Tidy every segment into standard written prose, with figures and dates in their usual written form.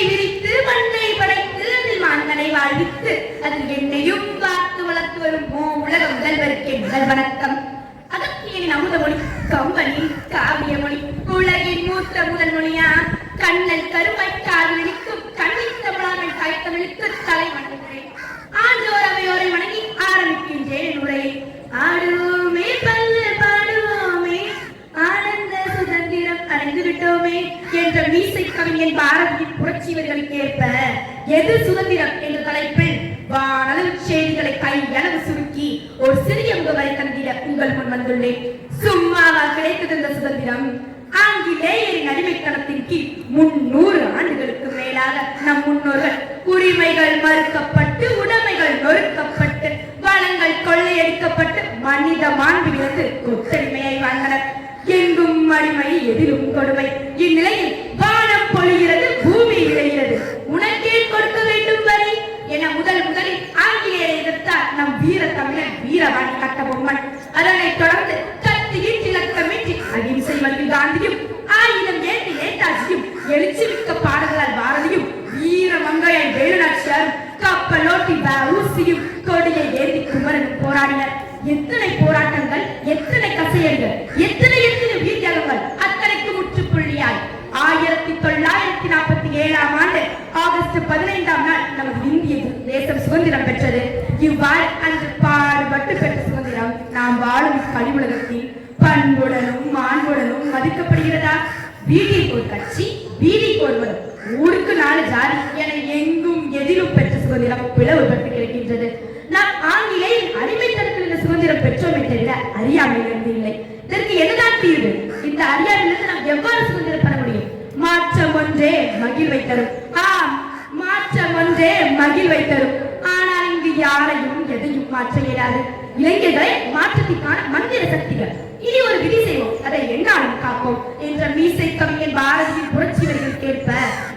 விரித்து மண்ணை படைத்து அதில் மான்களை வாழ்வித்து அதில் என்னையும் பார்த்து வளர்த்து வரும் உலக முதல்வருக்கு முதல் வணக்கம். அகத்தியனின் அமுதமொழி கம்பனி காவிய மொழி உலகின் மூத்த முதல் மொழியா கண்ணல் கருமை காதலிக்கும் கண்ணின் தமிழாமல் தாய்த்தமிழுக்கு தலை வணங்குகிறேன். ஆண்டோர் அவையோரை வணங்கி ஆரம்பிக்கின்றேன் உரை. ஆடுவோமே பல்லு பாடுவோமே ஆனந்த சுதந்திரம் அடைந்து விட்டோமே என்ற மீசை கவிஞன் பாரதியின் புரட்சிவர்களுக்கு ஏற்ப எது சுதந்திரம் என்ற தலைப்பில் வானளவு செய்திகளை கையளவு சுருக்கி ஒரு சிறிய முகவரை தந்திட உங்கள் முன் வந்துள்ளேன். சும்மாவா கிடைத்தது இந்த சுதந்திரம்? ஆங்கிலேயரின் அடிமைத்தனத்தின் கீழ் 300 ஆண்டுகளுக்கு மேலாக நம் முன்னோர்கள் உரிமைகள் மறுக்கப்பட்டு உடைமைகள் நொறுக்கப்பட்டு வளங்கள் கொள்ளையடிக்கப்பட்டு மனித மாண்பிலிருந்து கொத்தடிமையை வாழ்ந்தனர். எங்கும் அடிமை எதிலும் கொடுமை. இந்நிலையில் வானம் பொழிகிறது, பூமி விளைகிறது. உனக்கே கொடுக்க வேண்டும் வரி என முதலில் ஆங்கிலேயரை எதிர்த்தார் நம் வீர தமிழன் வீரவாணி கட்டபொம்மன். அதனைத் தொடர்ந்து கத்தியின் இலக்கமின்றி அகிம்சை வழி காந்தியும் ஆயுதம் ஏந்தி நேதாஜியும் எழுச்சி மிக்க பாடல்களால் பாரதியும் வீர மங்கையை வேலுநாச்சியாரும் கப்பலோட்டி ஊசியும் கொடியை ஏந்தி குமரனும் போராடினர். எத்தனை போராட்டங்கள், எத்தனை கசையர்கள், எத்தனை வீரர்கள்! அத்தனைக்கு முற்றுப்புள்ளியாய் 1947 ஆண்டு ஆகஸ்ட் 15ஆம் நாள் நமது இந்திய தேசம் சுதந்திரம் பெற்றது. இவ்வாறு அன்று பாடுபட்டு பெற்ற சுதந்திரம் நாம் வாழும் கழிவுலகத்தில் பண்புடனும் மாண்புடனும் மதிக்கப்படுகிறதா? வீட்டிற்கு ஒரு கட்சி, வீதிக்கு ஒருவர், ஊருக்கு 4 ஜாதி என எங்கும் எதிலும் பெற்ற சுதந்திரம் பிளவுபட்டு கிடைக்கின்றது. நாம் ஆங்கிலேயர் அடிமைத்தனத்தில் இந்த சுதந்திரம் பெற்றோமே தவிர அறியாமையிலிருந்து இல்லை. இதற்கு என்னதான் தீர்வு? இந்த அறியாமையிலிருந்து நாம் எவ்வாறு சுதந்திரம் பெற முடியும்? மாற்றம் ஒன்றே மகிழ்வை தரும். ஆம், மாற்றம் ஒன்றே மகிழ்வை தரும். ஆனால் இங்கு யாரையும் எதையும் மாற்ற இயலாது. இளைஞர்களை மாற்றத்திற்கான மந்திர சக்திகள். இனி ஒரு விதி செய்வோம், அதை என்னாலும் காப்போம் என்ற மீசை கவிஞன் பாரதியின் புரட்சிவர்களுக்கு ஏற்ப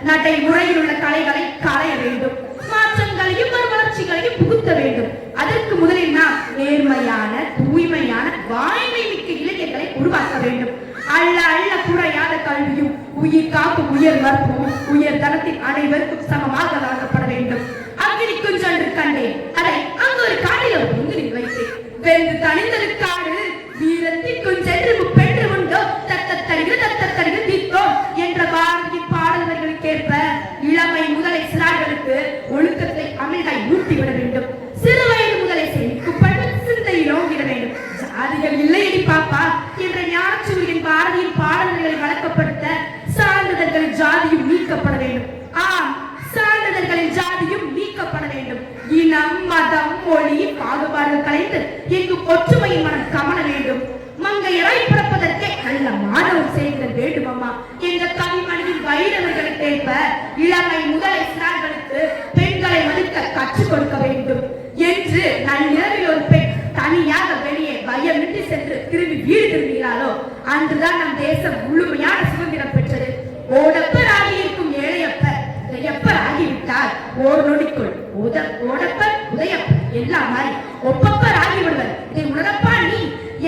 நடைமுறையில் உள்ள கலைகளை களைய வேண்டும். மாற்றங்களையும் வளர்ச்சிகளையும் புகுத்த வேண்டும். அதற்கு முதலில் நாம் நேர்மையான, தூய்மையான, வாய்மை மிக்க இளைஞர்களை உருவாக்க வேண்டும். அள்ள அள்ள குறையாத கல்வியும் உயிர் காக்கும் உயர் மருத்துவம் உயர் தரத்தில் அனைவருக்கும் சமமாக வழங்கப்பட வேண்டும். அக்னிக்கும் சென்று கண்டேன், அதை அங்கு ஒரு காட்டில் ஒரு பொங்கலில் வைத்தேன். வெந்து தனிந்தது காடு, வீரத்திற்கும் சென்று முப்பென்று உண்டோ தத்தத்தருகு தீர்த்தோம் என்ற பாரதியின் பாடல்களுக்கு ஏற்ப இளமை முதலை சிறார்களுக்கு ஒழுக்கத்தை அமிழ்காய் ஊட்டிவிட வேண்டும். சிறு வயது முதலை சேமிக்கும் பண்பு சிந்தையில் ஓங்கிட வேண்டும். ஜாதிகள் இல்லையடி பாப்பா என்ற ஞானச்சூரியன் பாரதியின் பாடல்களை வழக்கப்படுத்த சான்றிதழ்களின் ஜாதியும் நீக்கப்பட வேண்டும். ஆம், சான்றிதழ்களின் ஜாதியும் நீக்கப்பட வேண்டும். இனம், மதம், மொழி பாகுபாடுகள் கலைந்து எங்கும் ஒற்றுமையின் மனம் கமல வேண்டும். மங்கையராய் பிறப்பதற்கே நல்ல மாணவம் செய்தல் வேண்டும் அம்மா என்ற கவிமணியின் வைரவர்களுக்கு ஏற்ப இளமை முதலை சிறார்களுக்கு பெண்களை மதிக்க கற்றுக் கொடுக்க வேண்டும் என்று நள்ளிரவில் ஒரு பெண் தனியாக வெளியே பயமின்றி சென்று திரும்பி வீடு திரும்புகிறாளோ அன்றுதான் நம் தேசம் முழுமையான சுதந்திரம் பெற்றது. ஓடப்பர் ஆகியிருக்கும் ஏழையப்பர் உதயப்பர் ஆகிவிட்டார் ஓர் நொடிக்குள் ஓடப்பர் உதயப்பர் எல்லாம் மாறி ஒப்பப்பர் ஆகிவிடுவர். இதை உணரப்பா நீ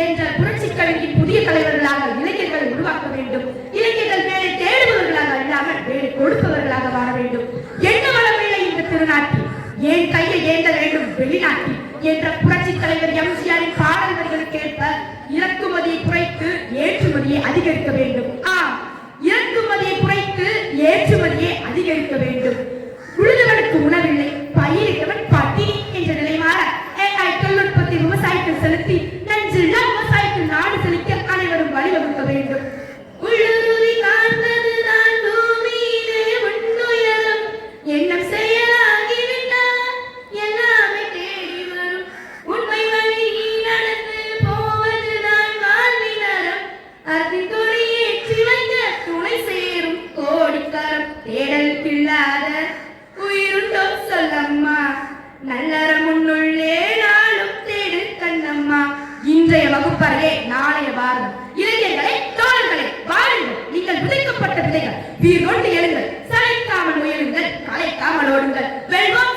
என்ற புரட்சி கவிஞரின் புதிய தலைவர்களாக இளைஞர்களை உருவாக்க வேண்டும். இளைஞர்கள் வேலை தேடுபவர்களாக இல்லாமல் வேலை கொடுப்பவர்களாக வாழ வேண்டும். என்ன வளமில்லை இந்த திருநாட்டில், ஏன் கையை ஏந்த வேண்டும் வெளிநாட்டில் என்ற புரட்சி தலைவர் எம்ஜிஆரின் பாடல் வரிகளுக்கு ஏற்ப இறக்குமதியை குறைத்து ஏற்றுமதியை அதிகரிக்க வேண்டும். ஆம், இறக்குமதியை குறைத்து ஏற்றுமதியை அதிகரிக்க வேண்டும். உழுதவனுக்கு உணவில்லை, பயிரிட்டவன் பட்டினி என்ற நிலை மாற தொழில்நுட்பத்தை விவசாயத்தில் செலுத்தி நஞ்சில்லா விவசாயத்தில் நாடு செலுத்த அனைவரும் வழிவகுக்க வேண்டும். உள்ளுருவி காண்பதுதான் பூமியிலே உன்னுயரம் எண்ணம் செயலாகிவிட்டால் எல்லாமே தேடி வரும். உண்மை வழி நடந்து போவதுதான் வாழ்வினரம். அதன் கொடியேற்றி வைக்க துணை சேரும் கோடிக்கரம். தேடல் இல்லாத உயிருண்டோ சொல்லம்மா, நல்லறம் முன்னுள்ளே நாளும் தேடு கண்ணம்மா. இன்றைய வகுப்பறையே நாளைய பாரதம். இளைஞர்களே, தோழர்களே, வாருங்கள். நீங்கள் விதைக்கப்பட்ட விதைகள். வீர் கொண்டு எழுங்கள், சளைக்காமல் முயலுங்கள், கலைக்காமல் ஓடுங்கள். வெல்வோம்.